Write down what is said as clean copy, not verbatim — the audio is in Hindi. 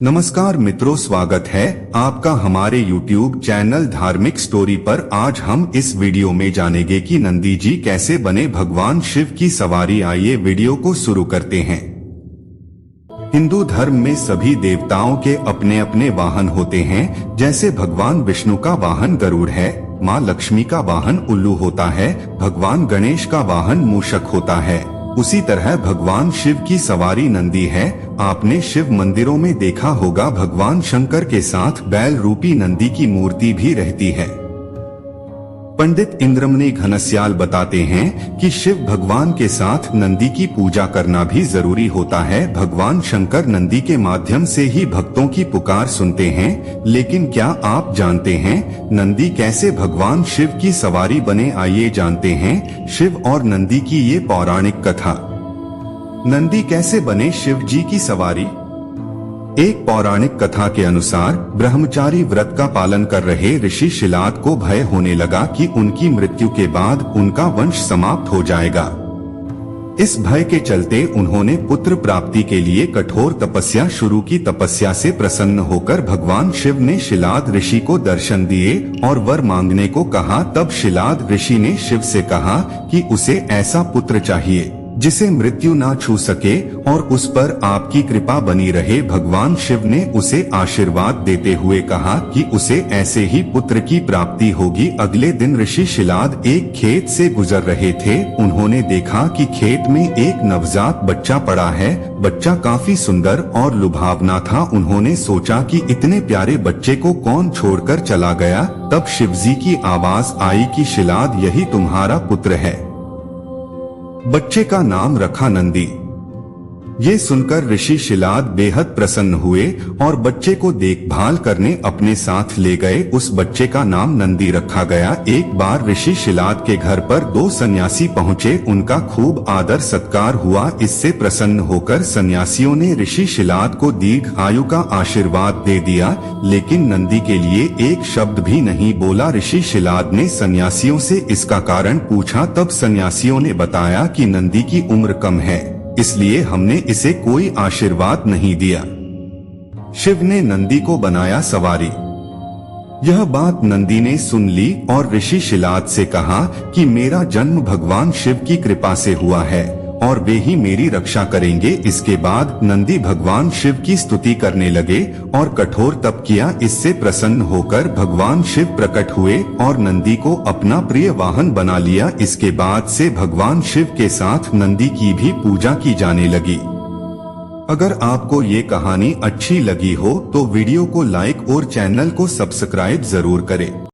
नमस्कार मित्रों, स्वागत है आपका हमारे YouTube चैनल धार्मिक स्टोरी पर। आज हम इस वीडियो में जानेंगे कि नंदी जी कैसे बने भगवान शिव की सवारी। आइए वीडियो को शुरू करते हैं। हिंदू धर्म में सभी देवताओं के अपने अपने वाहन होते हैं। जैसे भगवान विष्णु का वाहन गरुड़ है, माँ लक्ष्मी का वाहन उल्लू होता है, भगवान गणेश का वाहन मूषक होता है। उसी तरह भगवान शिव की सवारी नंदी है। आपने शिव मंदिरों में देखा होगा भगवान शंकर के साथ बैल रूपी नंदी की मूर्ति भी रहती है। पंडित इंद्रमणि घनश्याल बताते हैं कि शिव भगवान के साथ नंदी की पूजा करना भी जरूरी होता है। भगवान शंकर नंदी के माध्यम से ही भक्तों की पुकार सुनते हैं। लेकिन क्या आप जानते हैं नंदी कैसे भगवान शिव की सवारी बने? आइए जानते हैं शिव और नंदी की ये पौराणिक कथा। नंदी कैसे बने शिव जी की सवारी? एक पौराणिक कथा के अनुसार ब्रह्मचारी व्रत का पालन कर रहे ऋषि शिलाद को भय होने लगा कि उनकी मृत्यु के बाद उनका वंश समाप्त हो जाएगा। इस भय के चलते उन्होंने पुत्र प्राप्ति के लिए कठोर तपस्या शुरू की। तपस्या से प्रसन्न होकर भगवान शिव ने शिलाद ऋषि को दर्शन दिए और वर मांगने को कहा। तब शिलाद ऋषि ने शिव से कहा कि उसे ऐसा पुत्र चाहिए जिसे मृत्यु ना छू सके और उस पर आपकी कृपा बनी रहे। भगवान शिव ने उसे आशीर्वाद देते हुए कहा कि उसे ऐसे ही पुत्र की प्राप्ति होगी। अगले दिन ऋषि शिलाद एक खेत से गुजर रहे थे। उन्होंने देखा कि खेत में एक नवजात बच्चा पड़ा है। बच्चा काफी सुंदर और लुभावना था। उन्होंने सोचा कि इतने प्यारे बच्चे को कौन छोड़कर चला गया। तब शिवजी की आवाज आई कि शिलाद, यही तुम्हारा पुत्र है। बच्चे का नाम रखा नंदी। ये सुनकर ऋषि शिलाद बेहद प्रसन्न हुए और बच्चे को देखभाल करने अपने साथ ले गए। उस बच्चे का नाम नंदी रखा गया। एक बार ऋषि शिलाद के घर पर दो सन्यासी पहुँचे। उनका खूब आदर सत्कार हुआ। इससे प्रसन्न होकर सन्यासियों ने ऋषि शिलाद को दीर्घ आयु का आशीर्वाद दे दिया, लेकिन नंदी के लिए एक शब्द भी नहीं बोला। ऋषि शिलाद ने सन्यासियों से इसका कारण पूछा। तब सन्यासियों ने बताया कि नंदी की उम्र कम है, इसलिए हमने इसे कोई आशीर्वाद नहीं दिया। शिव ने नंदी को बनाया सवारी। यह बात नंदी ने सुन ली और ऋषि शिलाद से कहा कि मेरा जन्म भगवान शिव की कृपा से हुआ है और वे ही मेरी रक्षा करेंगे। इसके बाद नंदी भगवान शिव की स्तुति करने लगे और कठोर तप किया। इससे प्रसन्न होकर भगवान शिव प्रकट हुए और नंदी को अपना प्रिय वाहन बना लिया। इसके बाद से भगवान शिव के साथ नंदी की भी पूजा की जाने लगी। अगर आपको ये कहानी अच्छी लगी हो तो वीडियो को लाइक और चैनल को सब्सक्राइब जरूर करें।